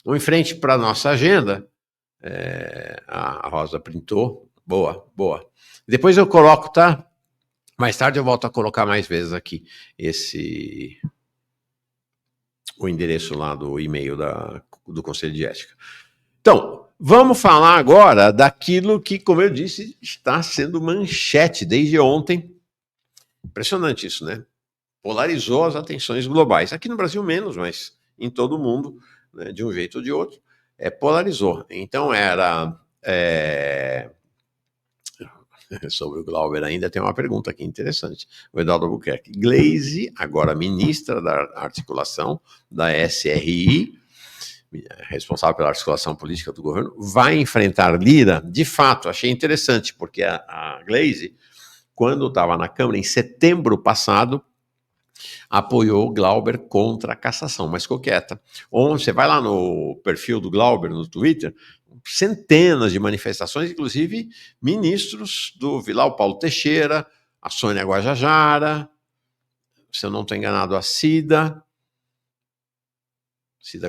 Vamos em frente para a nossa agenda. A Rosa printou. Boa, boa. Depois eu coloco, tá? Mais tarde eu volto a colocar mais vezes aqui o endereço lá do e-mail do Conselho de Ética. Então, vamos falar agora daquilo que, como eu disse, está sendo manchete desde ontem. Impressionante isso, né? Polarizou as atenções globais. Aqui no Brasil menos, mas em todo o mundo, né, de um jeito ou de outro, polarizou. Então era... Sobre o Glauber ainda tem uma pergunta aqui interessante. O Eduardo Albuquerque. Gleisi, agora ministra da articulação da SRI, responsável pela articulação política do governo, vai enfrentar Lira. De fato, achei interessante, porque a Gleisi, quando estava na Câmara, em setembro passado, apoiou Glauber contra a cassação, mas ficou quieta. Ontem, você vai lá no perfil do Glauber no Twitter, centenas de manifestações, inclusive ministros do Vilar, Paulo Teixeira, a Sônia Guajajara, se eu não estou enganado, a Cida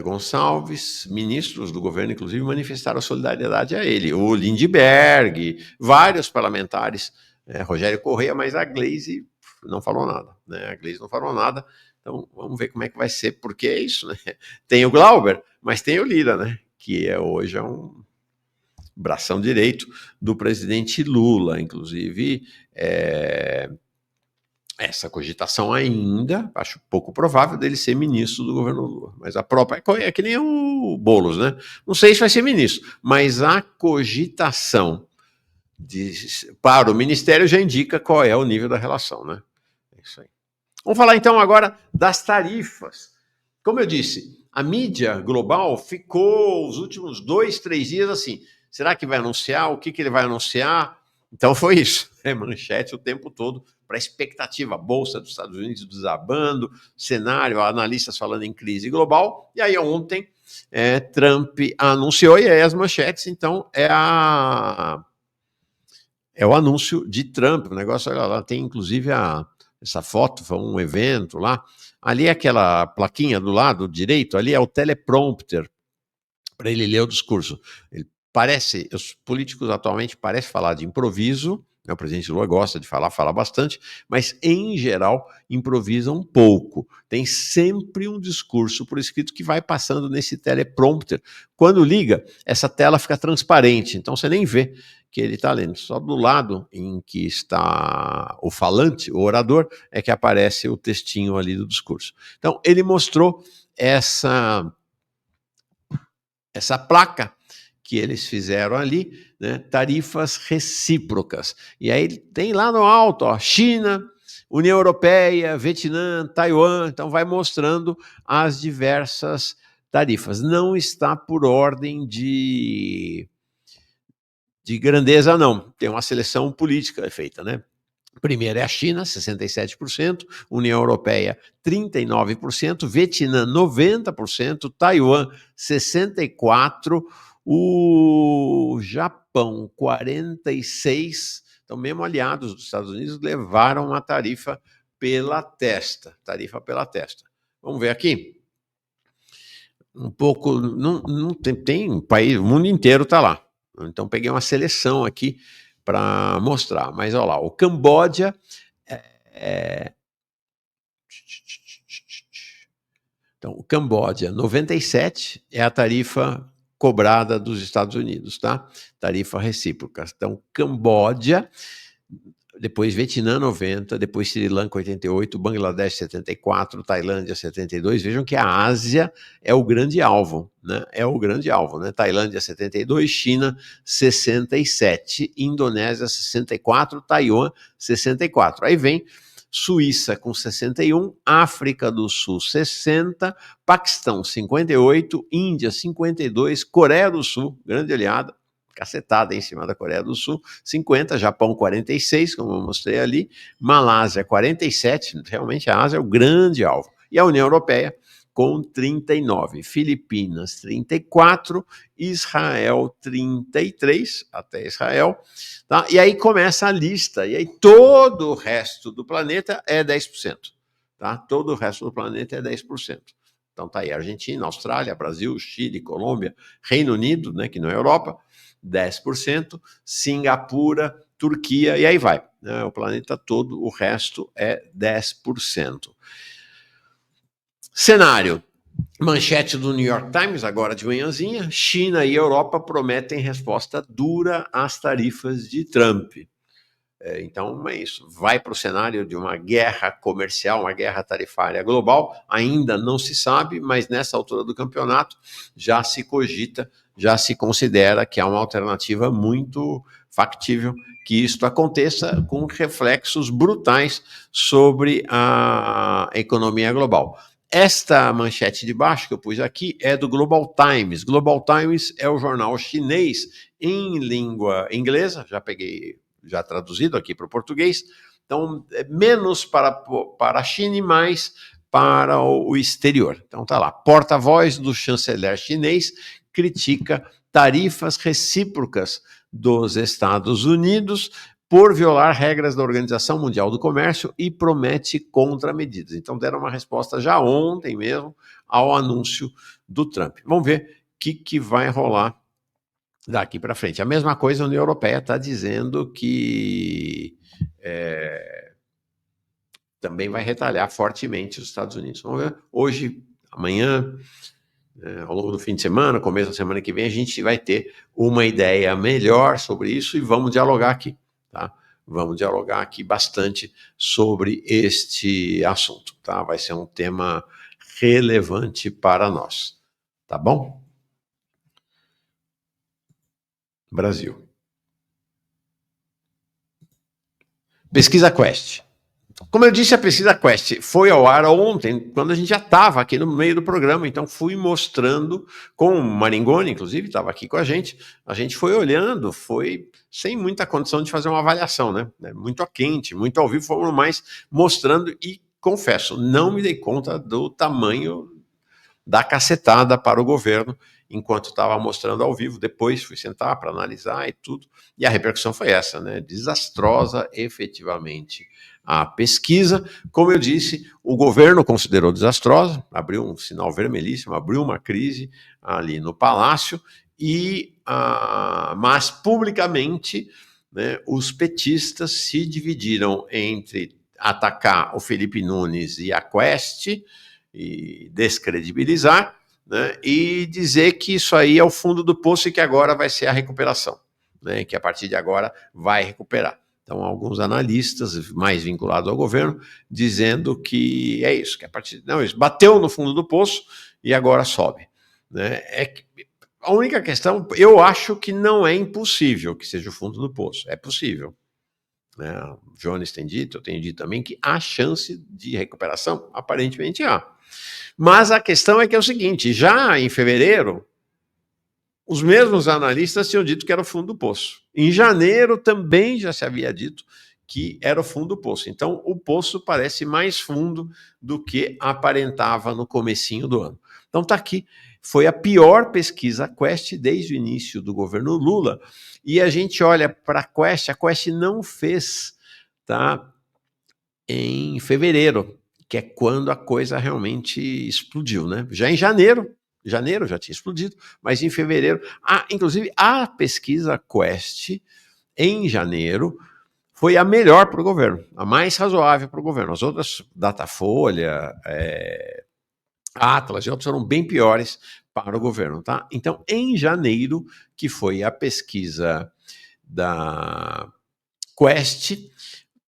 Gonçalves, ministros do governo, inclusive, manifestaram solidariedade a ele. O Lindbergh, vários parlamentares, Rogério Correia, mas a Gleisi não falou nada, né? A Gleisi não falou nada, então vamos ver como é que vai ser, porque é isso, né? Tem o Glauber, mas tem o Lira, né? Que hoje é um bração direito do presidente Lula, inclusive essa cogitação ainda, acho pouco provável dele ser ministro do governo Lula, mas a própria, é que nem o Boulos, né? Não sei se vai ser ministro, mas a cogitação para o ministério já indica qual é o nível da relação, né? É isso aí. Vamos falar então agora das tarifas. Como eu disse, a mídia global ficou os últimos 2, 3 dias assim, será que vai anunciar? O que ele vai anunciar? Então foi isso, manchete o tempo todo para a expectativa, a Bolsa dos Estados Unidos desabando, cenário, analistas falando em crise global, e aí ontem Trump anunciou, e aí as manchetes, então, é o anúncio de Trump, o negócio, lá tem inclusive essa foto, foi um evento lá, ali é aquela plaquinha do lado direito, ali é o teleprompter, para ele ler o discurso. Ele os políticos atualmente parecem falar de improviso, né, o presidente Lula gosta de falar, fala bastante, mas em geral improvisam um pouco. Tem sempre um discurso por escrito que vai passando nesse teleprompter. Quando liga, essa tela fica transparente, então você nem vê que ele está lendo. Só do lado em que está o falante, o orador, é que aparece o textinho ali do discurso. Então, ele mostrou essa placa que eles fizeram ali, né, tarifas recíprocas. E aí tem lá no alto, ó, China, União Europeia, Vietnã, Taiwan, então vai mostrando as diversas tarifas. Não está por ordem de grandeza, não. Tem uma seleção política feita, né? Primeiro é a China, 67%, União Europeia, 39%, Vietnã, 90%, Taiwan, 64%, o Japão, 46%. Então, mesmo aliados dos Estados Unidos levaram uma tarifa pela testa. Vamos ver aqui? Um pouco, não tem país, o mundo inteiro está lá. Então, peguei uma seleção aqui para mostrar. Mas, olha lá, o Camboja... Então, o Camboja, 97 é a tarifa cobrada dos Estados Unidos, tá? Tarifa recíproca. Então, Camboja, depois Vietnã, 90, depois Sri Lanka, 88, Bangladesh, 74, Tailândia, 72. Vejam que a Ásia é o grande alvo, né? Tailândia, 72, China, 67, Indonésia, 64, Taiwan, 64. Aí vem Suíça com 61, África do Sul 60, Paquistão 58, Índia 52, Coreia do Sul, grande aliada, cacetada em cima da Coreia do Sul, 50, Japão 46, como eu mostrei ali, Malásia 47, realmente a Ásia é o grande alvo, e a União Europeia com 39, Filipinas 34, Israel 33, até Israel, tá? E aí começa a lista, e aí todo o resto do planeta é 10%, tá? Todo o resto do planeta é 10%. Então tá aí, Argentina, Austrália, Brasil, Chile, Colômbia, Reino Unido, né, que não é Europa, 10%, Singapura, Turquia, e aí vai, né, o planeta todo, o resto é 10%. Cenário. Manchete do New York Times, agora de manhãzinha: China e Europa prometem resposta dura às tarifas de Trump. Então é isso, vai para o cenário de uma guerra comercial, uma guerra tarifária global, ainda não se sabe, mas nessa altura do campeonato já se cogita, já se considera que há uma alternativa muito factível que isto aconteça, com reflexos brutais sobre a economia global. Esta manchete de baixo que eu pus aqui é do Global Times. Global Times é o jornal chinês em língua inglesa, já traduzido aqui para o português. Então, menos para a China e mais para o exterior. Então, tá lá. Porta-voz do chanceler chinês critica tarifas recíprocas dos Estados Unidos por violar regras da Organização Mundial do Comércio e promete contramedidas. Então, deram uma resposta já ontem mesmo ao anúncio do Trump. Vamos ver o que vai rolar daqui para frente. A mesma coisa a União Europeia está dizendo que também vai retalhar fortemente os Estados Unidos. Vamos ver, hoje, amanhã, ao longo do fim de semana, começo da semana que vem, a gente vai ter uma ideia melhor sobre isso e vamos dialogar aqui, tá? Vamos dialogar aqui bastante sobre este assunto, tá? Vai ser um tema relevante para nós, tá bom? Brasil. Pesquisa Quest. Como eu disse, a pesquisa Quest foi ao ar ontem, quando a gente já estava aqui no meio do programa, então fui mostrando, com o Maringoni, inclusive, estava aqui com a gente foi olhando, foi sem muita condição de fazer uma avaliação, né? Muito a quente, muito ao vivo, fomos mais mostrando e, confesso, não me dei conta do tamanho da cacetada para o governo, enquanto estava mostrando ao vivo. Depois fui sentar para analisar e tudo, e a repercussão foi essa, né? Desastrosa, efetivamente. A pesquisa, como eu disse, o governo considerou desastrosa, abriu um sinal vermelhíssimo, abriu uma crise ali no Palácio, mas publicamente, né, os petistas se dividiram entre atacar o Felipe Nunes e a Quest, e descredibilizar, né, e dizer que isso aí é o fundo do poço e que agora vai ser a recuperação, né, que a partir de agora vai recuperar. Então, alguns analistas mais vinculados ao governo dizendo que é isso, que a partir não, isso bateu no fundo do poço e agora sobe, né? A única questão, eu acho que não é impossível que seja o fundo do poço, é possível. Né? O Jones tem dito, eu tenho dito também que há chance de recuperação, aparentemente há. Mas a questão é que é o seguinte, já em fevereiro, os mesmos analistas tinham dito que era o fundo do poço. Em janeiro também já se havia dito que era o fundo do poço. Então, o poço parece mais fundo do que aparentava no comecinho do ano. Então, está aqui. Foi a pior pesquisa Quest desde o início do governo Lula. E a gente olha para a Quest não fez, tá, em fevereiro, que é quando a coisa realmente explodiu, né? Já em janeiro já tinha explodido, mas em fevereiro, inclusive a pesquisa Quest em janeiro foi a melhor para o governo, a mais razoável para o governo. As outras, Datafolha, Atlas e outros foram bem piores para o governo, tá? Então, em janeiro, que foi a pesquisa da Quest,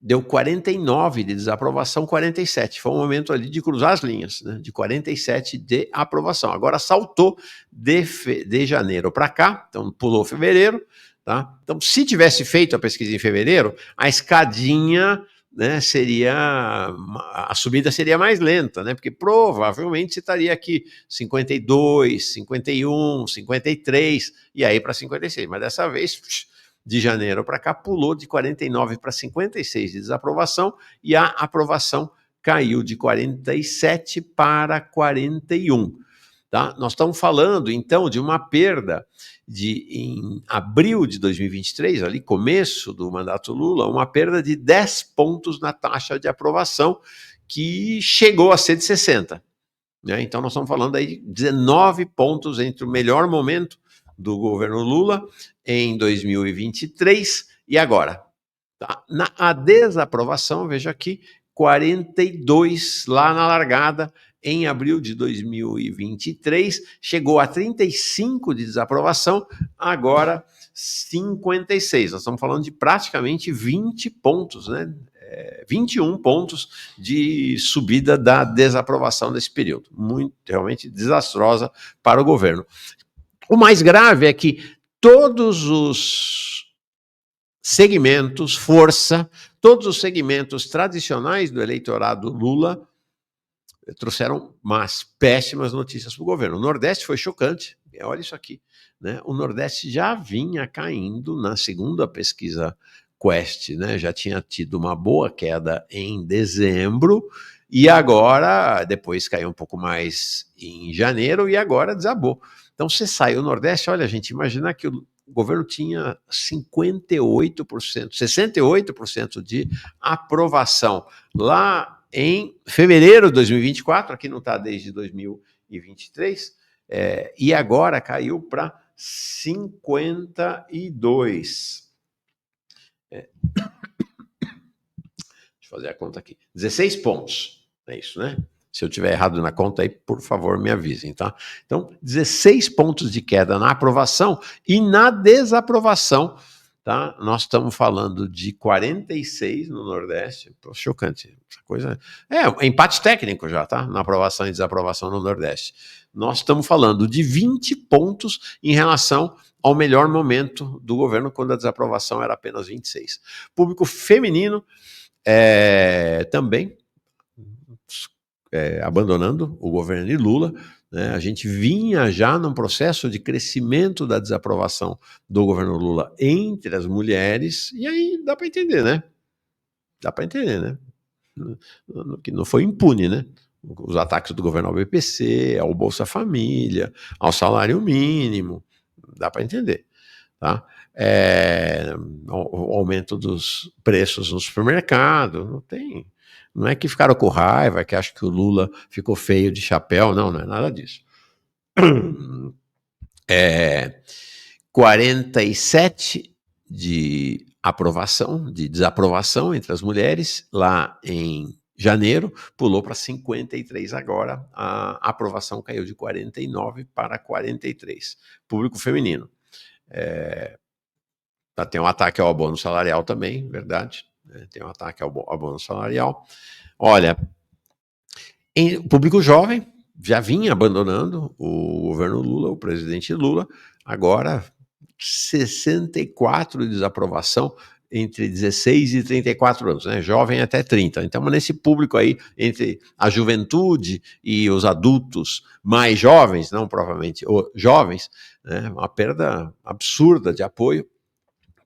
deu 49 de desaprovação, 47. Foi um momento ali de cruzar as linhas, né? De 47 de aprovação. Agora saltou de janeiro para cá, então pulou fevereiro, tá? Então, se tivesse feito a pesquisa em fevereiro, a escadinha, né, a subida seria mais lenta, né? Porque provavelmente você estaria aqui 52, 51, 53 e aí para 56. Mas dessa vez, de janeiro para cá, pulou de 49 para 56 de desaprovação e a aprovação caiu de 47 para 41. Tá? Nós estamos falando, então, de uma perda em abril de 2023, ali começo do mandato Lula, uma perda de 10 pontos na taxa de aprovação, que chegou a ser de 60. né? Então, nós estamos falando aí de 19 pontos entre o melhor momento do governo Lula em 2023 e agora. Tá? A desaprovação, veja aqui, 42 lá na largada, em abril de 2023, chegou a 35 de desaprovação, agora 56. Nós estamos falando de praticamente 20 pontos, né? 21 pontos de subida da desaprovação nesse período. Muito, realmente desastrosa para o governo. O mais grave é que todos os segmentos, todos os segmentos tradicionais do eleitorado Lula trouxeram umas péssimas notícias para o governo. O Nordeste foi chocante, olha isso aqui, né? O Nordeste já vinha caindo na segunda pesquisa Quest, né? Já tinha tido uma boa queda em dezembro, e agora, depois caiu um pouco mais em janeiro, e agora desabou. Então, você sai o Nordeste, olha, gente, imagina que o governo tinha 58%, 68% de aprovação lá em fevereiro de 2024, aqui não está desde 2023, e agora caiu para 52. Deixa eu fazer a conta aqui. 16 pontos, é isso, né? Se eu tiver errado na conta aí, por favor, me avisem, tá? Então, 16 pontos de queda na aprovação e na desaprovação, tá? Nós estamos falando de 46 no Nordeste. Pô, chocante. Essa coisa é empate técnico já, tá? Na aprovação e desaprovação no Nordeste. Nós estamos falando de 20 pontos em relação ao melhor momento do governo, quando a desaprovação era apenas 26. Público feminino também abandonando o governo de Lula, né? A gente vinha já num processo de crescimento da desaprovação do governo Lula entre as mulheres, e aí dá para entender, né? Dá para entender, né? Que não foi impune, né? Os ataques do governo ao BPC, ao Bolsa Família, ao salário mínimo, dá para entender, tá? O aumento dos preços no supermercado, não é que ficaram com raiva, que acham que o Lula ficou feio de chapéu, não é nada disso. 47 de aprovação, de desaprovação entre as mulheres, lá em janeiro, pulou para 53 agora, a aprovação caiu de 49 para 43. Público feminino. Tem um ataque ao abono salarial também, verdade, né? Tem um ataque ao abono salarial. Olha, o público jovem já vinha abandonando o governo Lula, o presidente Lula, agora 64 de desaprovação entre 16 e 34 anos, né? Jovem até 30. Então, nesse público aí, entre a juventude e os adultos mais jovens, não provavelmente jovens, né? Uma perda absurda de apoio,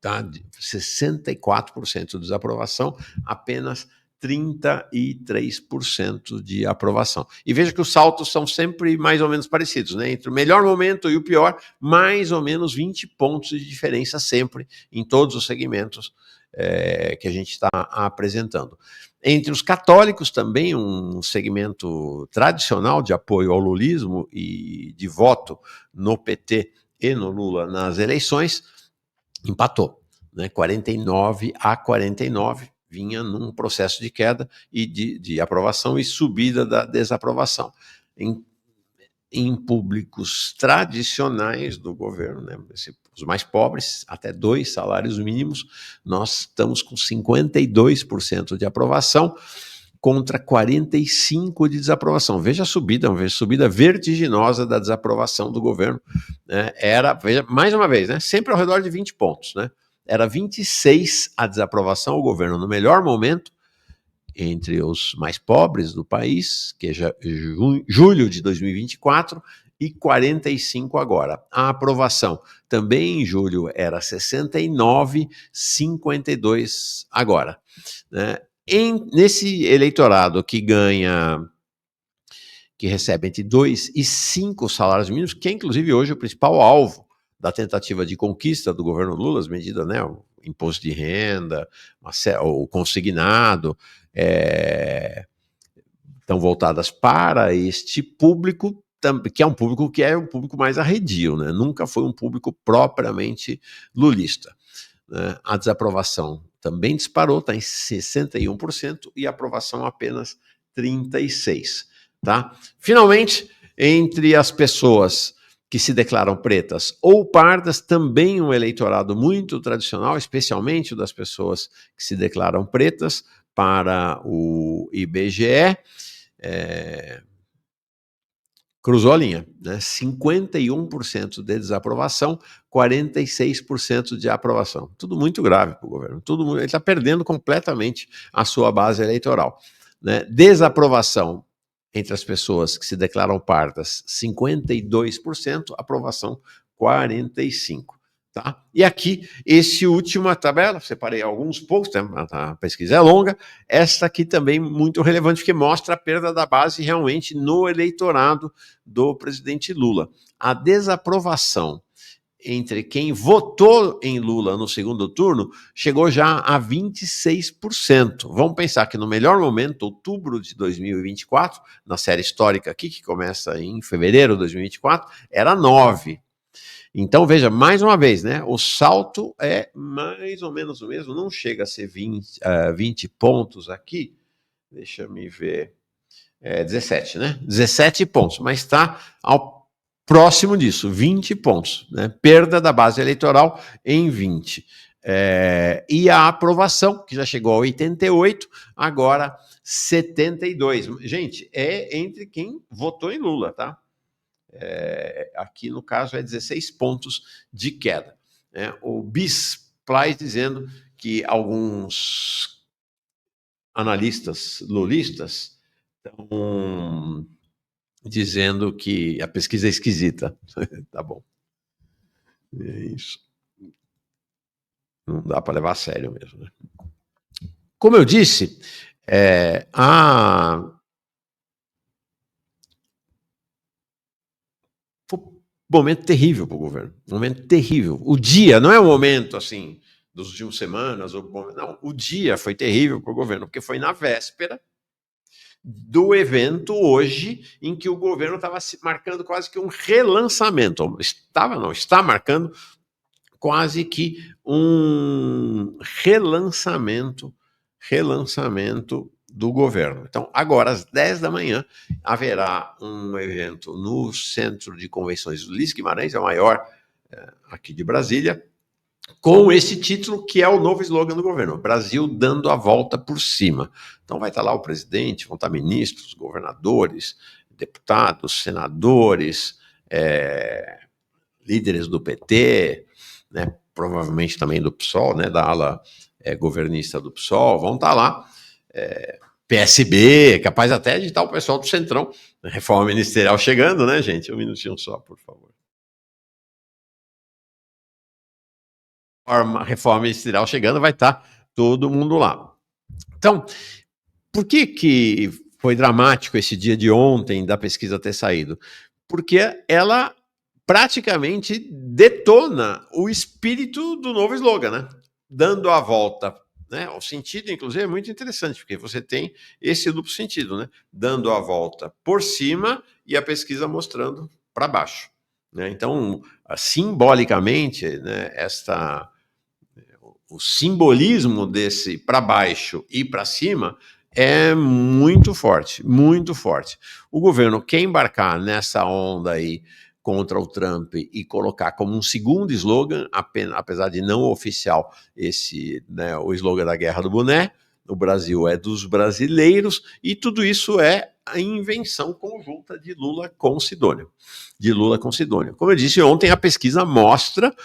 tá? De 64% de desaprovação, apenas 33% de aprovação. E veja que os saltos são sempre mais ou menos parecidos, né? Entre o melhor momento e o pior, mais ou menos 20 pontos de diferença sempre em todos os segmentos que a gente está apresentando. Entre os católicos também, um segmento tradicional de apoio ao lulismo e de voto no PT e no Lula nas eleições, empatou, né? 49 a 49, vinha num processo de queda e de aprovação e subida da desaprovação. Em públicos tradicionais do governo, né? Os mais pobres, até 2 salários mínimos, nós estamos com 52% de aprovação contra 45% de desaprovação. Veja a subida, uma subida vertiginosa da desaprovação do governo, né? Veja, mais uma vez, né? Sempre ao redor de 20 pontos, né? Era 26 a desaprovação ao governo no melhor momento, entre os mais pobres do país, que é julho de 2024, e 45 agora. A aprovação também em julho era 69, 52 agora, né? Nesse eleitorado que recebe entre 2 e 5 salários mínimos, que é inclusive hoje o principal alvo da tentativa de conquista do governo Lula, as medidas, né, o imposto de renda, o consignado, estão voltadas para este público, que é um público mais arredio, né? Nunca foi um público propriamente lulista. Né? A desaprovação também disparou, está em 61%, e a aprovação apenas 36%. Tá? Finalmente, entre as pessoas que se declaram pretas ou pardas, também um eleitorado muito tradicional, especialmente o das pessoas que se declaram pretas, para o IBGE, cruzou a linha, né? 51% de desaprovação, 46% de aprovação. Tudo muito grave para o governo. Ele está perdendo completamente a sua base eleitoral. Né? Desaprovação entre as pessoas que se declaram pardas, 52%, aprovação, 45%. Tá? E aqui, esse última tabela, separei alguns poucos, a pesquisa é longa, esta aqui também muito relevante, porque mostra a perda da base realmente no eleitorado do presidente Lula. A desaprovação entre quem votou em Lula no segundo turno chegou já a 26%. Vamos pensar que no melhor momento, outubro de 2024, na série histórica aqui, que começa em fevereiro de 2024, era 9%. Então, veja, mais uma vez, né, o salto é mais ou menos o mesmo, não chega a ser 20 pontos aqui, deixa eu ver, 17, né? 17 pontos, mas está ao próximo disso, 20 pontos, né? Perda da base eleitoral em 20. E a aprovação, que já chegou a 88, agora 72. Gente, é entre quem votou em Lula, tá? Aqui no caso é 16 pontos de queda. O Bis Play dizendo que alguns analistas lulistas estão dizendo que a pesquisa é esquisita. Tá bom. É isso. Não dá para levar a sério mesmo. Né? Como eu disse, foi um momento terrível para o governo. Um momento terrível. O dia não é um momento assim dos últimos semanas. Não, o dia foi terrível para o governo, porque foi na véspera do evento hoje, em que o governo estava marcando quase que um relançamento. Está marcando quase que um relançamento do governo. Então, agora, às 10 da manhã, haverá um evento no Centro de Convenções Ulisses Guimarães, é o maior aqui de Brasília, com esse título que é o novo slogan do governo, Brasil dando a volta por cima. Então vai estar lá o presidente, vão estar ministros, governadores, deputados, senadores, líderes do PT, né, provavelmente também do PSOL, né, da ala governista do PSOL, vão estar lá, PSB, capaz até de estar o pessoal do Centrão, reforma ministerial chegando, né, gente? Um minutinho só, por favor. Reforma ministerial chegando, vai estar todo mundo lá. Então, por que foi dramático esse dia de ontem da pesquisa ter saído? Porque ela praticamente detona o espírito do novo slogan, né? Dando a volta, né? O sentido, inclusive, é muito interessante, porque você tem esse duplo sentido, né? Dando a volta por cima e a pesquisa mostrando para baixo. Né? Então, simbolicamente, né, o simbolismo desse para baixo e para cima é muito forte, muito forte. O governo quer embarcar nessa onda aí contra o Trump e colocar como um segundo slogan, apesar de não oficial, né, o slogan da Guerra do Boné, o Brasil é dos brasileiros, e tudo isso é a invenção conjunta de Lula com Sidônio. Como eu disse ontem, a pesquisa mostra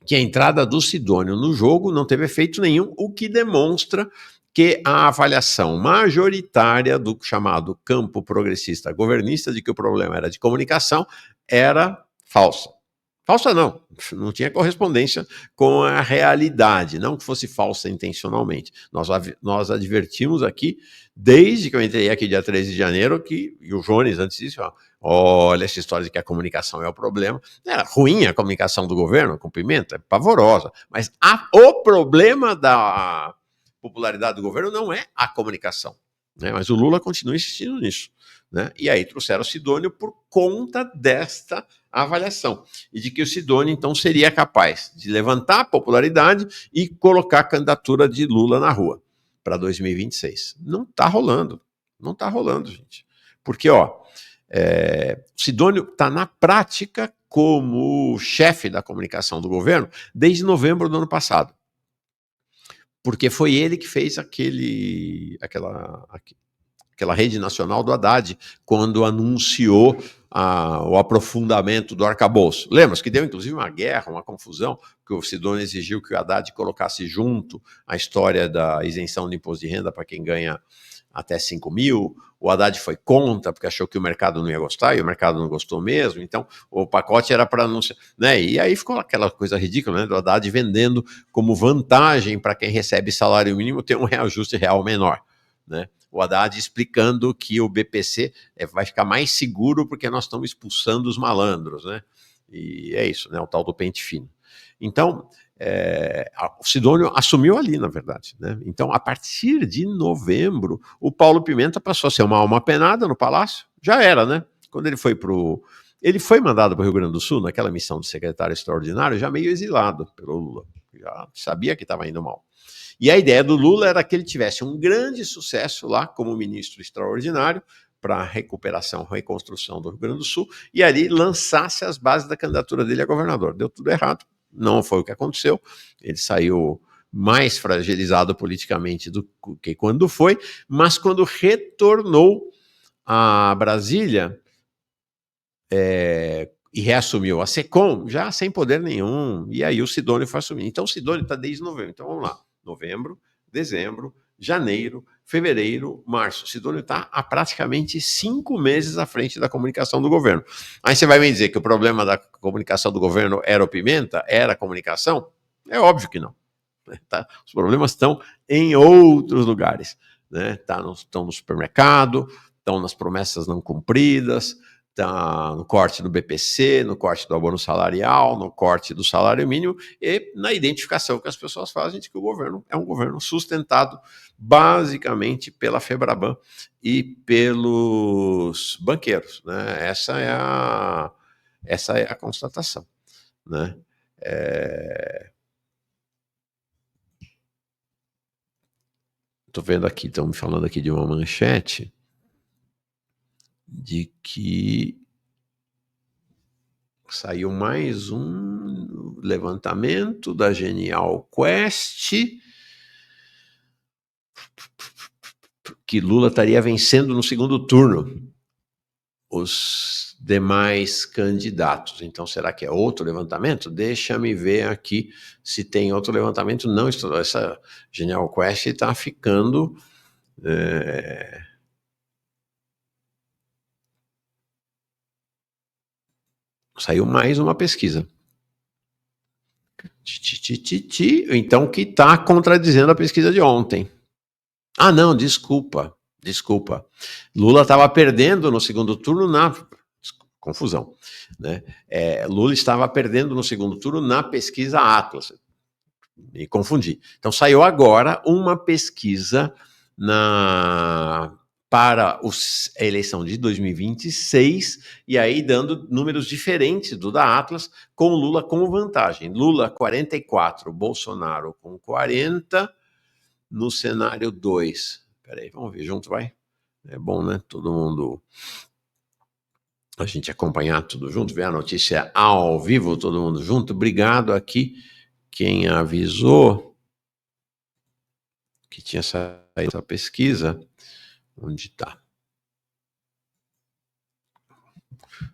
que a entrada do Sidônio no jogo não teve efeito nenhum, o que demonstra que a avaliação majoritária do chamado campo progressista governista, de que o problema era de comunicação, era falsa. Falsa não tinha correspondência com a realidade, não que fosse falsa intencionalmente. Nós advertimos aqui, desde que eu entrei aqui dia 13 de janeiro, e o Jones antes disso, olha essa história de que a comunicação é o problema. Era ruim a comunicação do governo, com Pimenta, é pavorosa, mas o problema da popularidade do governo não é a comunicação. né? Mas o Lula continua insistindo nisso, né? E aí trouxeram o Sidônio por conta desta avaliação, e de que o Sidônio, então, seria capaz de levantar a popularidade e colocar a candidatura de Lula na rua para 2026. Não está rolando, não está rolando, gente. Porque, ó, Sidônio está na prática como chefe da comunicação do governo desde novembro do ano passado. Porque foi ele que fez aquela rede nacional do Haddad, quando anunciou o aprofundamento do arcabouço. Lembra-se que deu, inclusive, uma guerra, uma confusão, que o Sidônio exigiu que o Haddad colocasse junto a história da isenção de imposto de renda para quem ganha até 5 mil. O Haddad foi contra, porque achou que o mercado não ia gostar, e o mercado não gostou mesmo. Então, o pacote era para anunciar, né? E aí ficou aquela coisa ridícula, né, do Haddad vendendo como vantagem para quem recebe salário mínimo ter um reajuste real menor, né? O Haddad explicando que o BPC vai ficar mais seguro porque nós estamos expulsando os malandros, né? E é isso, né? O tal do pente fino. Então, o Sidônio assumiu ali, na verdade, né? Então, a partir de novembro, o Paulo Pimenta passou a ser uma alma penada no Palácio. Já era, né? Quando ele foi ele foi mandado para o Rio Grande do Sul, naquela missão de secretário extraordinário, já meio exilado pelo Lula. Já sabia que estava indo mal. E a ideia do Lula era que ele tivesse um grande sucesso lá como ministro extraordinário para a recuperação, reconstrução do Rio Grande do Sul, e ali lançasse as bases da candidatura dele a governador. Deu tudo errado, não foi o que aconteceu, ele saiu mais fragilizado politicamente do que quando foi, mas quando retornou a Brasília e reassumiu a SECOM, já sem poder nenhum, e aí o Sidônio foi assumir. Então o Sidônio está desde novembro, então vamos lá. Novembro, dezembro, janeiro, fevereiro, março. O Sidônio está há praticamente 5 meses à frente da comunicação do governo. Aí você vai me dizer que o problema da comunicação do governo era o Pimenta? Era a comunicação? É óbvio que não. Tá? Os problemas estão em outros lugares. Né? Estão no supermercado, estão nas promessas não cumpridas, está no corte do BPC, no corte do abono salarial, no corte do salário mínimo e na identificação que as pessoas fazem de que o governo é um governo sustentado basicamente pela Febraban e pelos banqueiros, né? Essa é a constatação, né? Estou vendo aqui, estão me falando aqui de uma manchete de que saiu mais um levantamento da Genial Quest que Lula estaria vencendo no segundo turno os demais candidatos. Então, será que é outro levantamento? Deixa-me ver aqui se tem outro levantamento. Não, essa Genial Quest está ficando... Saiu mais uma pesquisa. Então, que está contradizendo a pesquisa de ontem. Ah, não, desculpa. Lula estava perdendo no segundo turno na... Confusão. Né? Lula estava perdendo no segundo turno na pesquisa Atlas. Me confundi. Então, saiu agora uma pesquisa para a eleição de 2026, e aí dando números diferentes do da Atlas, com Lula com vantagem. Lula 44, Bolsonaro com 40, no cenário 2. Peraí, vamos ver junto, vai? É bom, né? Todo mundo... A gente acompanhar tudo junto, ver a notícia ao vivo, todo mundo junto. Obrigado aqui quem avisou que tinha saído essa pesquisa. Onde está?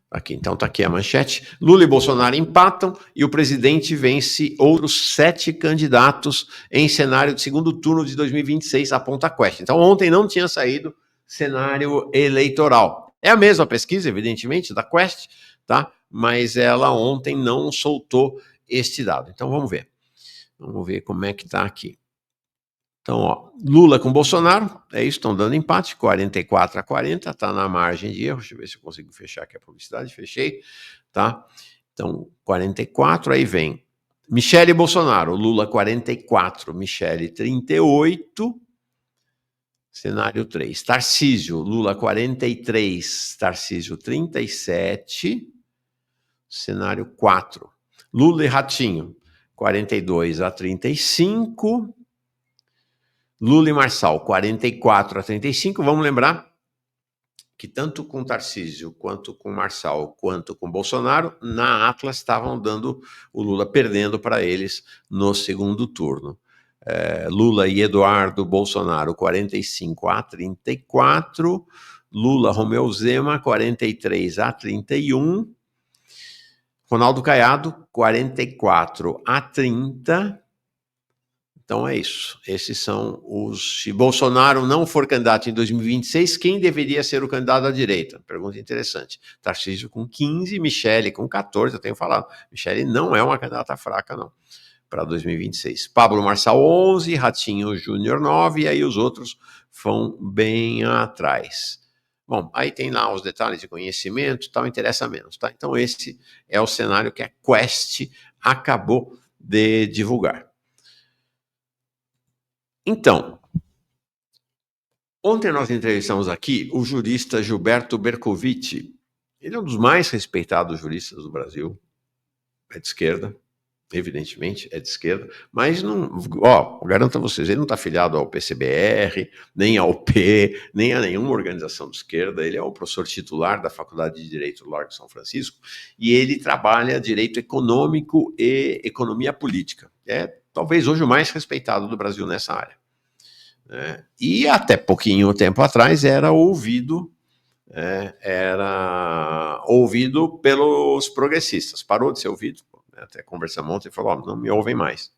Aqui, então está aqui a manchete. Lula e Bolsonaro empatam e o presidente vence outros 7 candidatos em cenário de segundo turno de 2026, aponta a Quest. Então ontem não tinha saído cenário eleitoral. É a mesma pesquisa, evidentemente, da Quest, tá? Mas ela ontem não soltou este dado. Então vamos ver. Vamos ver como é que está aqui. Então, ó, Lula com Bolsonaro, é isso, estão dando empate, 44-40, está na margem de erro. Deixa eu ver se eu consigo fechar aqui a publicidade. Fechei, tá? Então, 44, aí vem Michele Bolsonaro, Lula 44, Michele 38, Cenário 3. Tarcísio, Lula 43, Tarcísio 37. Cenário 4. Lula e Ratinho, 42-35. Lula e Marçal, 44-35. Vamos lembrar que tanto com Tarcísio, quanto com Marçal, quanto com Bolsonaro, na Atlas estavam dando o Lula perdendo para eles no segundo turno. Lula e Eduardo Bolsonaro, 45-34. Lula, Romeu Zema, 43-31. Ronaldo Caiado, 44-30. Então é isso. Esses são os... Se Bolsonaro não for candidato em 2026, quem deveria ser o candidato à direita? Pergunta interessante. Tarcísio com 15, Michele com 14, eu tenho falado. Michele não é uma candidata fraca, não, para 2026. Pablo Marçal, 11, Ratinho Júnior, 9, e aí os outros vão bem atrás. Bom, aí tem lá os detalhes de conhecimento, tal, interessa menos, tá? Então esse é o cenário que a Quest acabou de divulgar. Então, ontem nós entrevistamos aqui o jurista Gilberto Bercovitch. Ele é um dos mais respeitados juristas do Brasil. É de esquerda, evidentemente, é de esquerda. Mas, não, garanto a vocês, ele não está afiliado ao PCBR, nem ao P, nem a nenhuma organização de esquerda. Ele é o professor titular da Faculdade de Direito do Largo de São Francisco e ele trabalha direito econômico e economia política. É talvez hoje o mais respeitado do Brasil nessa área. E até pouquinho tempo atrás era ouvido pelos progressistas. Parou de ser ouvido, até conversamos ontem e falou, não me ouvem mais.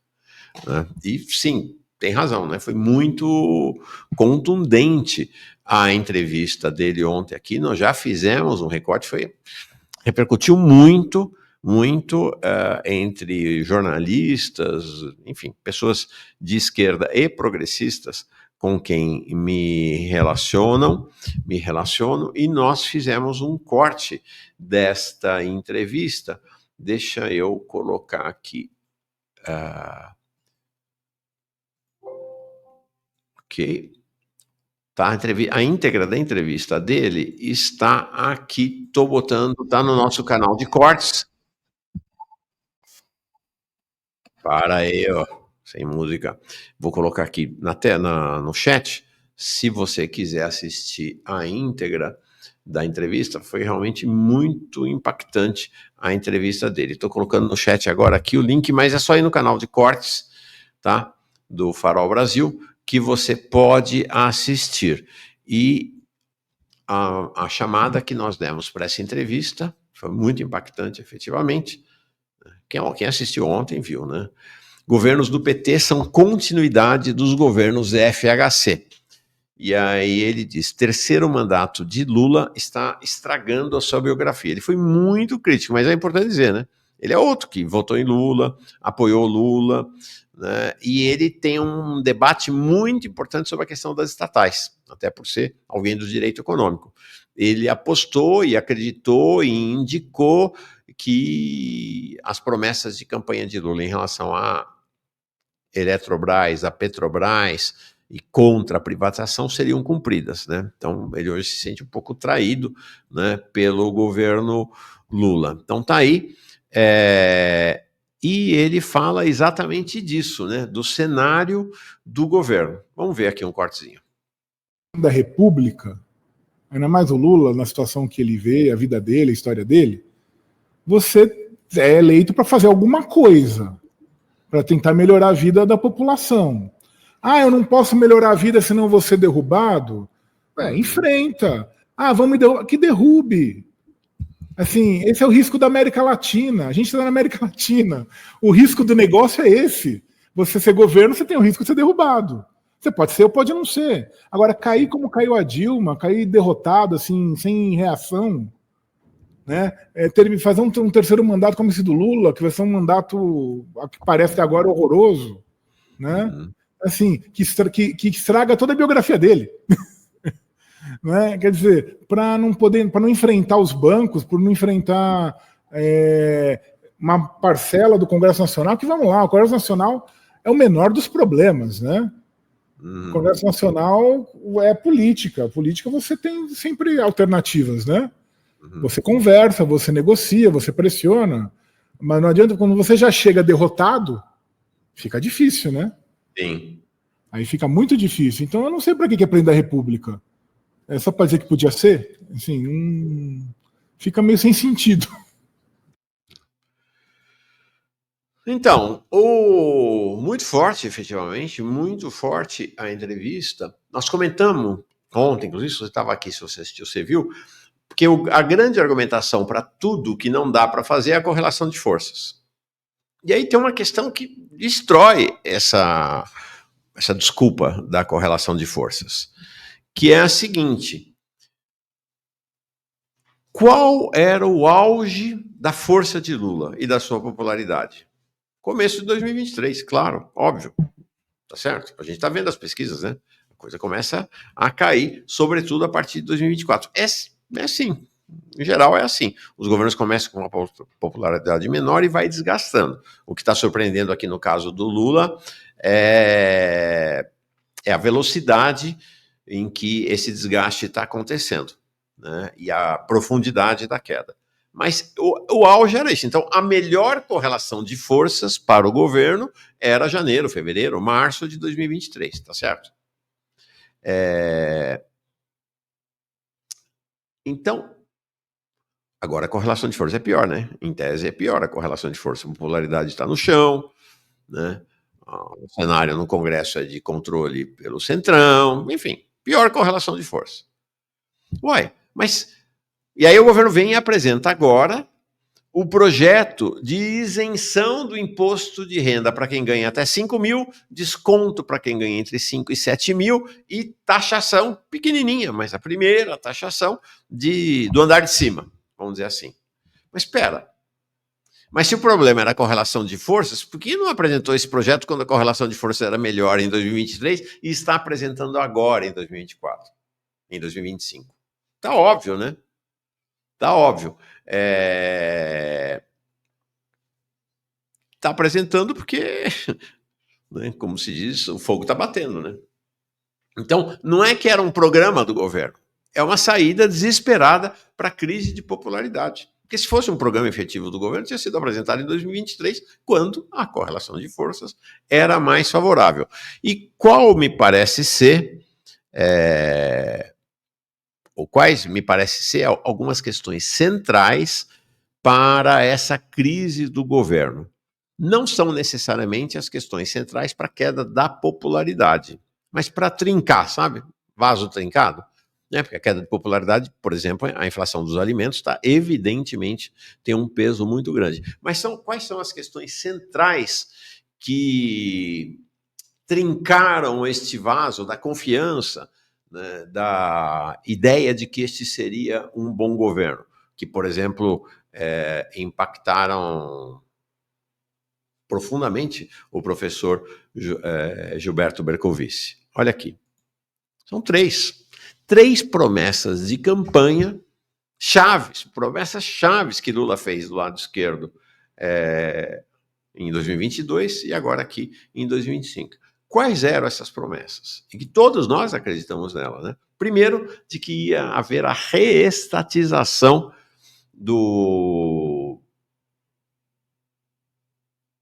E sim, tem razão, né? Foi muito contundente a entrevista dele ontem aqui, nós já fizemos um recorte, repercutiu muito entre jornalistas, enfim, pessoas de esquerda e progressistas com quem me relaciono, e nós fizemos um corte desta entrevista. Deixa eu colocar aqui. Ok. Tá, a íntegra da entrevista dele está aqui, estou botando, está no nosso canal de cortes. Para aí, ó, sem música. Vou colocar aqui no chat. Se você quiser assistir a íntegra da entrevista, foi realmente muito impactante a entrevista dele. Estou colocando no chat agora aqui o link, mas é só ir no canal de cortes, tá? Do Farol Brasil, que você pode assistir. E a chamada que nós demos para essa entrevista foi muito impactante, efetivamente. Quem assistiu ontem viu, né? Governos do PT são continuidade dos governos FHC. E aí ele diz, terceiro mandato de Lula está estragando a sua biografia. Ele foi muito crítico, mas é importante dizer, né? Ele é outro que votou em Lula, apoiou Lula, né? E ele tem um debate muito importante sobre a questão das estatais, até por ser alguém do direito econômico. Ele apostou e acreditou e indicou que as promessas de campanha de Lula em relação a Eletrobras, a Petrobras e contra a privatização seriam cumpridas, né? Então ele hoje se sente um pouco traído, né, pelo governo Lula. Então tá aí, e ele fala exatamente disso, né, do cenário do governo. Vamos ver aqui um cortezinho. Da República, ainda mais o Lula, na situação que ele vê, a vida dele, a história dele, você é eleito para fazer alguma coisa, para tentar melhorar a vida da população. Ah, eu não posso melhorar a vida senão eu vou ser derrubado? Enfrenta. Ah, vamos derrubar. Que derrube. Assim, esse é o risco da América Latina. A gente está na América Latina. O risco do negócio é esse. Você ser governo, você tem o risco de ser derrubado. Você pode ser ou pode não ser. Agora, cair como caiu a Dilma, cair derrotado, assim, sem reação, né? Fazer um terceiro mandato como esse do Lula, que vai ser um mandato que parece agora horroroso, né? Assim, que estraga toda a biografia dele. Né? Quer dizer, para não enfrentar os bancos, por não enfrentar uma parcela do Congresso Nacional, que vamos lá, o Congresso Nacional é o menor dos problemas, né? O Congresso Nacional é política. Política você tem sempre alternativas, né? Você conversa, você negocia, você pressiona. Mas não adianta, quando você já chega derrotado, fica difícil, né? Sim. Aí fica muito difícil. Então eu não sei para que é presidente da República. É só para dizer que podia ser? Assim, fica meio sem sentido. Então, muito forte, efetivamente, muito forte a entrevista. Nós comentamos ontem, inclusive, se você estava aqui, se você assistiu, você viu, porque a grande argumentação para tudo que não dá para fazer é a correlação de forças. E aí tem uma questão que destrói essa desculpa da correlação de forças, que é a seguinte: qual era o auge da força de Lula e da sua popularidade? Começo de 2023, claro, óbvio, tá certo? A gente está vendo as pesquisas, né? A coisa começa a cair, sobretudo a partir de 2024. É assim, em geral é assim. Os governos começam com uma popularidade menor e vai desgastando. O que está surpreendendo aqui no caso do Lula é a velocidade em que esse desgaste está acontecendo, né? E a profundidade da queda. Mas o auge era isso. Então, a melhor correlação de forças para o governo era janeiro, fevereiro, março de 2023, tá certo? Então, agora a correlação de forças é pior, né? Em tese é pior a correlação de forças. A popularidade está no chão, né? O cenário no Congresso é de controle pelo Centrão, enfim, pior correlação de força. Uai, mas... E aí o governo vem e apresenta agora o projeto de isenção do imposto de renda para quem ganha até 5 mil, desconto para quem ganha entre 5 e 7 mil e taxação pequenininha, mas a primeira taxação do andar de cima, vamos dizer assim. Mas espera, mas se o problema era a correlação de forças, por que não apresentou esse projeto quando a correlação de forças era melhor em 2023 e está apresentando agora em 2024, em 2025? Tá óbvio, né? Tá óbvio. Tá apresentando porque, né, como se diz, o fogo tá batendo, né? Então, não é que era um programa do governo, é uma saída desesperada para a crise de popularidade. Porque se fosse um programa efetivo do governo, tinha sido apresentado em 2023, quando a correlação de forças era mais favorável. E qual me parece ser, ou quais me parece ser algumas questões centrais para essa crise do governo? Não são necessariamente as questões centrais para a queda da popularidade, mas para trincar, sabe? Vaso trincado. Né? Porque a queda de popularidade, por exemplo, a inflação dos alimentos está evidentemente tem um peso muito grande. Mas quais são as questões centrais que trincaram este vaso da confiança, né, da ideia de que este seria um bom governo? Que, por exemplo, impactaram profundamente o professor Gilberto Bercovici. Olha aqui. São três promessas de campanha promessas chaves que Lula fez do lado esquerdo em 2022 e agora aqui em 2025. Quais eram essas promessas? E que todos nós acreditamos nela, né? Primeiro, de que ia haver a reestatização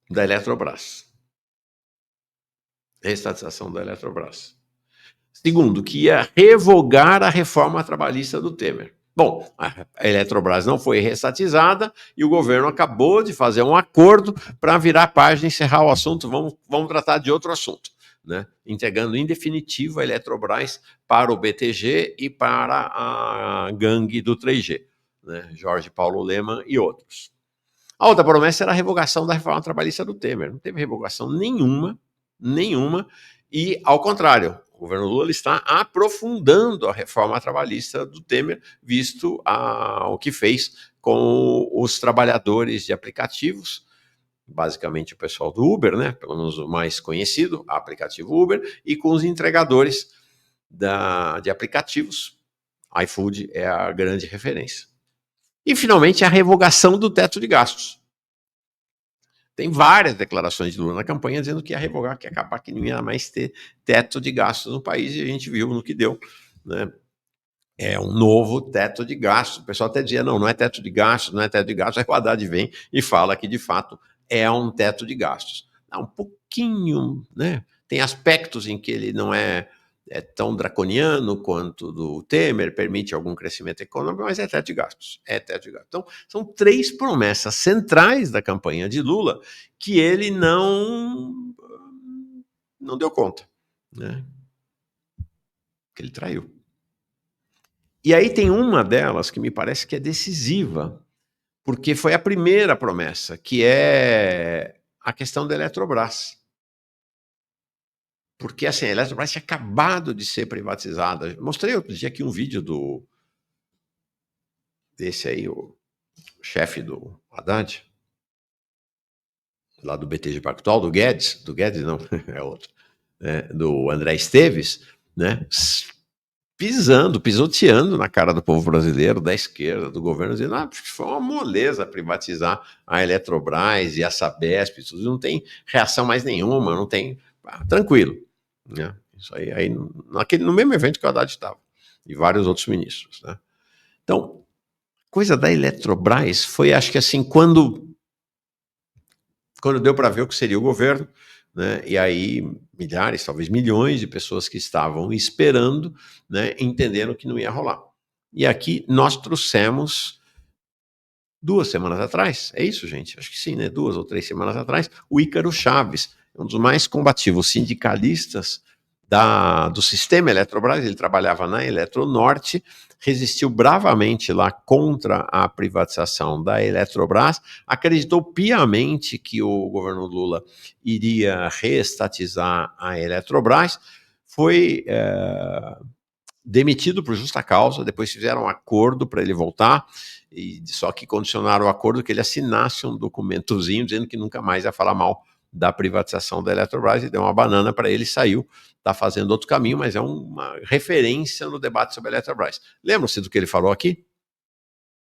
da Eletrobras. Reestatização da Eletrobras. Segundo, que ia revogar a reforma trabalhista do Temer. Bom, a Eletrobras não foi reestatizada e o governo acabou de fazer um acordo para virar a página e encerrar o assunto. Vamos tratar de outro assunto, né? Entregando em definitivo a Eletrobras para o BTG e para a gangue do 3G, né? Jorge Paulo Lemann e outros. A outra promessa era a revogação da reforma trabalhista do Temer. Não teve revogação nenhuma, e, ao contrário, o governo Lula está aprofundando a reforma trabalhista do Temer, visto o que fez com os trabalhadores de aplicativos, basicamente o pessoal do Uber, né, pelo menos o mais conhecido, aplicativo Uber, e com os entregadores de aplicativos. iFood é a grande referência. E, finalmente, a revogação do teto de gastos. Tem várias declarações de Lula na campanha dizendo que ia revogar, que ia acabar, que não ia mais ter teto de gastos no país, e a gente viu no que deu, né? É um novo teto de gastos. O pessoal até dizia, não é teto de gastos, não é teto de gastos. Aí o Haddad vem e fala que, de fato, é um teto de gastos. Um pouquinho, né? Tem aspectos em que ele não é tão draconiano quanto do Temer, permite algum crescimento econômico, mas é teto de gastos. É teto de gastos. Então, são 3 promessas centrais da campanha de Lula que ele não deu conta, né? Que ele traiu. E aí tem uma delas que me parece que é decisiva, porque foi a primeira promessa, que é a questão da Eletrobras. Porque assim, a Eletrobras tinha acabado de ser privatizada. Eu mostrei outro dia aqui um vídeo desse aí, o chefe do Haddad, lá do BTG Pactual, do Guedes não, é outro, né, do André Esteves, né, pisoteando na cara do povo brasileiro, da esquerda, do governo, dizendo que foi uma moleza privatizar a Eletrobras e a Sabesp, tudo, não tem reação mais nenhuma, não tem... tranquilo. Né? Isso aí no mesmo evento que o Haddad estava, e vários outros ministros. Né? Então, coisa da Eletrobras foi, acho que assim, quando deu para ver o que seria o governo, né? E aí milhares, talvez milhões de pessoas que estavam esperando, né, entenderam que não ia rolar. E aqui nós trouxemos 2 semanas atrás, é isso, gente? Acho que sim, né? 2 ou 3 semanas atrás, o Ícaro Chaves, um dos mais combativos sindicalistas do sistema Eletrobras. Ele trabalhava na Eletronorte, resistiu bravamente lá contra a privatização da Eletrobras, acreditou piamente que o governo Lula iria reestatizar a Eletrobras, foi demitido por justa causa, depois fizeram um acordo para ele voltar, e só que condicionaram o acordo que ele assinasse um documentozinho dizendo que nunca mais ia falar mal da privatização da Eletrobras, e deu uma banana para ele, saiu, está fazendo outro caminho, mas é uma referência no debate sobre a Eletrobras. Lembram-se do que ele falou aqui?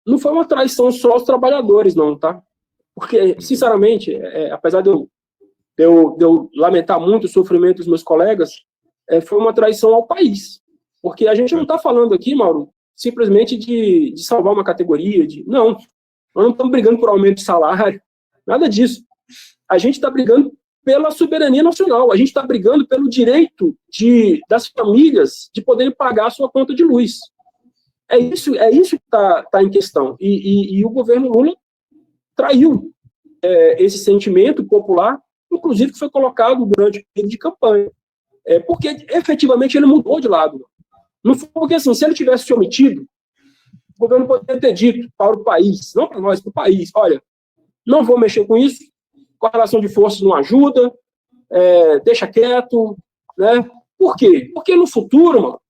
Não foi uma traição só aos trabalhadores, não, tá? Porque, sinceramente, apesar de eu lamentar muito o sofrimento dos meus colegas, foi uma traição ao país. Porque a gente não está falando aqui, Mauro, simplesmente de salvar uma categoria, não. Nós não estamos brigando por aumento de salário, nada disso. A gente está brigando pela soberania nacional, a gente está brigando pelo direito das famílias de poderem pagar a sua conta de luz. É isso que está em questão. E o governo Lula traiu esse sentimento popular, inclusive que foi colocado durante o período de campanha. Porque efetivamente ele mudou de lado. Não foi porque, assim, se ele tivesse se omitido, o governo poderia ter dito para o país, não para nós, para o país, olha, não vou mexer com isso, correlação de forças não ajuda, deixa quieto, né? Por quê? Porque no futuro, mano,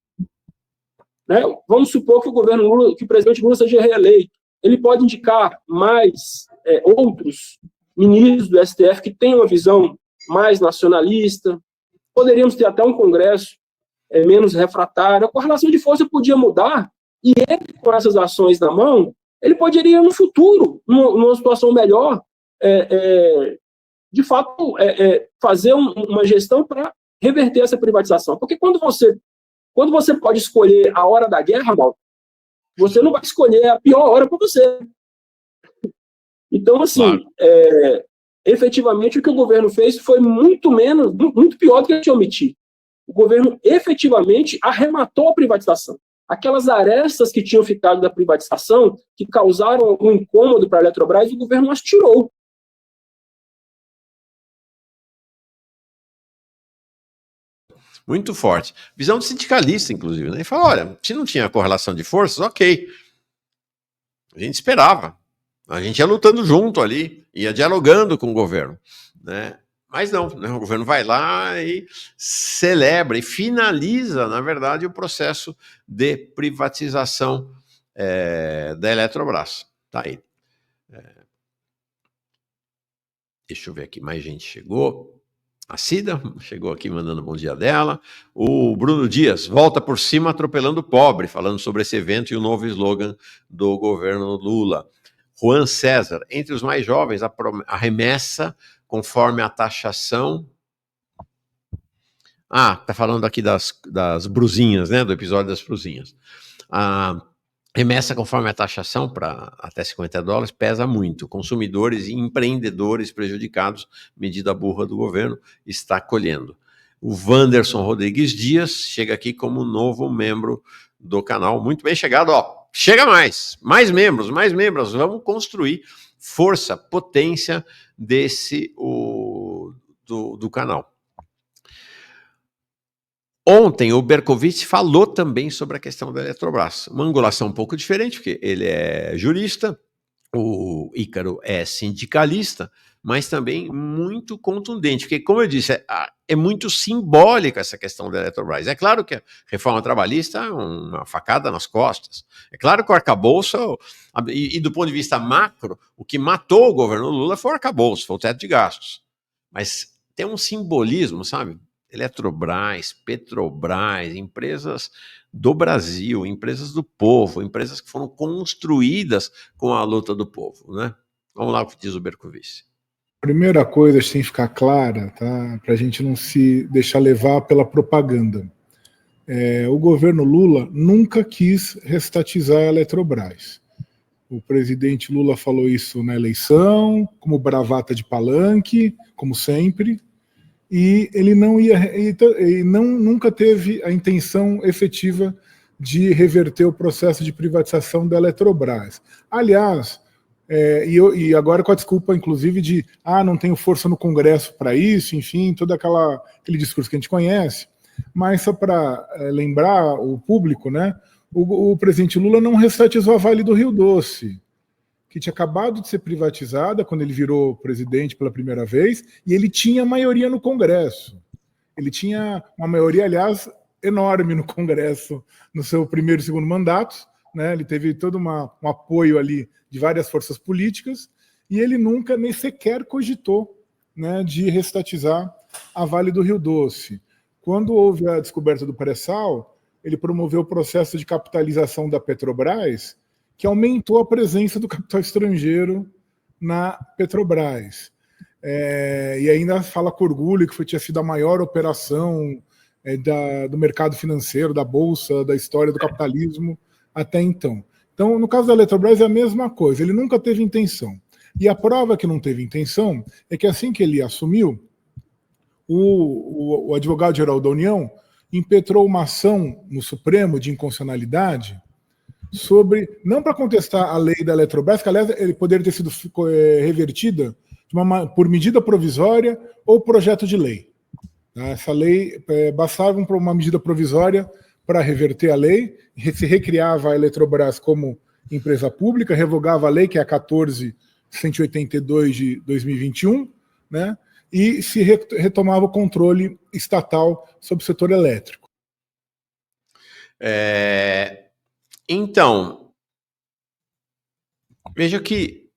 né, vamos supor que o governo Lula, que o presidente Lula seja reeleito, ele pode indicar mais outros ministros do STF que tenham uma visão mais nacionalista, poderíamos ter até um Congresso menos refratário, a correlação de força podia mudar, e ele, com essas ações na mão, ele poderia, no futuro, numa situação melhor, de fato, fazer uma gestão para reverter essa privatização. Porque quando você pode escolher a hora da guerra, Mauro, você não vai escolher a pior hora para você. Então, assim, claro. Efetivamente, o que o governo fez foi muito pior do que a gente omitir. O governo efetivamente arrematou a privatização. Aquelas arestas que tinham ficado da privatização, que causaram algum incômodo para a Eletrobras, o governo as tirou. Muito forte. Visão de sindicalista, inclusive. Né? Ele falou, olha, se não tinha correlação de forças, ok. A gente esperava. A gente ia lutando junto ali, ia dialogando com o governo. Né? Mas não, né? O governo vai lá e celebra e finaliza, na verdade, o processo de privatização da Eletrobras. Tá aí. Deixa eu ver aqui, mais gente chegou. A Cida chegou aqui mandando bom dia dela. O Bruno Dias, volta por cima atropelando o pobre, falando sobre esse evento e o novo slogan do governo Lula. Juan César, entre os mais jovens, a remessa conforme a taxação... tá falando aqui das brusinhas, né, do episódio das brusinhas. A remessa conforme a taxação para até $50 pesa muito. Consumidores e empreendedores prejudicados, medida burra do governo, está colhendo. O Wanderson Rodrigues Dias chega aqui como novo membro do canal. Muito bem chegado, chega mais membros, vamos construir força, potência do canal. Ontem o Bercovitch falou também sobre a questão da Eletrobras, uma angulação um pouco diferente, porque ele é jurista, o Ícaro é sindicalista, mas também muito contundente, porque, como eu disse, é muito simbólica essa questão da Eletrobras. É claro que a reforma trabalhista é uma facada nas costas, é claro que o arcabouço, e do ponto de vista macro, o que matou o governo Lula foi o arcabouço, foi o teto de gastos, mas tem um simbolismo, sabe? Eletrobras, Petrobras, empresas do Brasil, empresas do povo, empresas que foram construídas com a luta do povo, né? Vamos lá o que diz o Bercovitch. Primeira coisa que tem que ficar clara, tá? Para a gente não se deixar levar pela propaganda. O governo Lula nunca quis restatizar a Eletrobras. O presidente Lula falou isso na eleição, como bravata de palanque, como sempre, e ele nunca teve a intenção efetiva de reverter o processo de privatização da Eletrobras. Aliás, e agora com a desculpa, inclusive, de não tenho força no Congresso para isso, enfim, todo aquele discurso que a gente conhece, mas só para lembrar o público, né, o presidente Lula não restatizou a Vale do Rio Doce, que tinha acabado de ser privatizada quando ele virou presidente pela primeira vez, e ele tinha maioria no Congresso. Ele tinha uma maioria, aliás, enorme no Congresso no seu primeiro e segundo mandato, né? Ele teve todo um apoio ali de várias forças políticas, e ele nunca nem sequer cogitou, né, de restatizar a Vale do Rio Doce. Quando houve a descoberta do pré-sal, ele promoveu o processo de capitalização da Petrobras, que aumentou a presença do capital estrangeiro na Petrobras. E ainda fala com orgulho que tinha sido a maior operação do mercado financeiro, da Bolsa, da história do capitalismo até então. Então, no caso da Eletrobras é a mesma coisa, ele nunca teve intenção. E a prova que não teve intenção é que assim que ele assumiu, o advogado-geral da União impetrou uma ação no Supremo de inconstitucionalidade não para contestar a lei da Eletrobras, que aliás ele poderia ter sido revertida por medida provisória ou projeto de lei. Essa lei bastava uma medida provisória para reverter a lei, se recriava a Eletrobras como empresa pública, revogava a lei, que é a 14.182 de 2021, né, e se retomava o controle estatal sobre o setor elétrico. Então, veja que,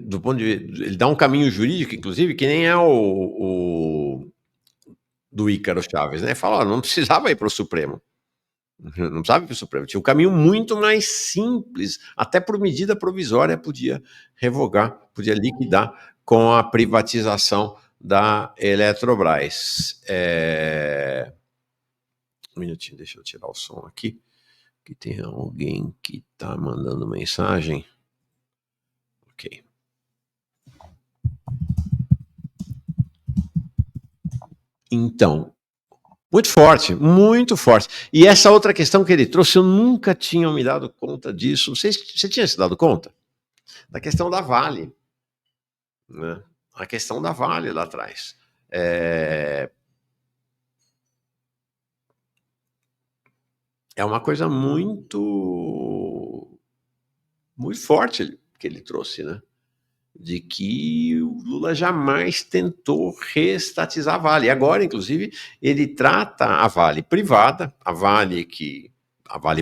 do ponto de vista, ele dá um caminho jurídico, inclusive, que nem é o do Ícaro Chaves, né? Fala, não precisava ir para o Supremo. Não precisava ir para o Supremo. Tinha um caminho muito mais simples, até por medida provisória podia revogar, podia liquidar com a privatização da Eletrobras. Um minutinho, deixa eu tirar o som aqui. Que tem alguém que está mandando mensagem. Ok. Então, muito forte, muito forte. E essa outra questão que ele trouxe, eu nunca tinha me dado conta disso. Você tinha se dado conta? Da questão da Vale. Né? A questão da Vale lá atrás. É uma coisa muito forte que ele trouxe, né? De que o Lula jamais tentou reestatizar a Vale. Agora, inclusive, ele trata a Vale privada, a Vale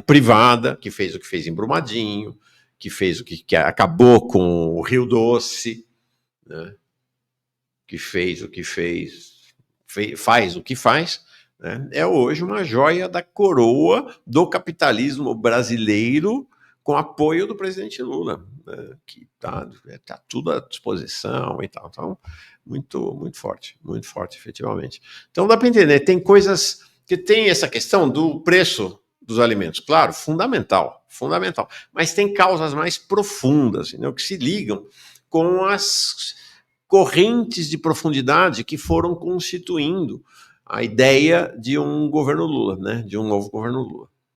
privada, que fez o que fez em Brumadinho, que fez o que acabou com o Rio Doce, né? Que fez o que faz o que faz, né? É hoje uma joia da coroa do capitalismo brasileiro, com apoio do presidente Lula, né, que tá tudo à disposição e tal. Então, muito forte, efetivamente. Então, dá para entender, tem coisas que tem essa questão do preço dos alimentos, claro, fundamental, mas tem causas mais profundas, entendeu, que se ligam com as correntes de profundidade que foram constituindo a ideia de um governo Lula, né, de um novo governo Lula.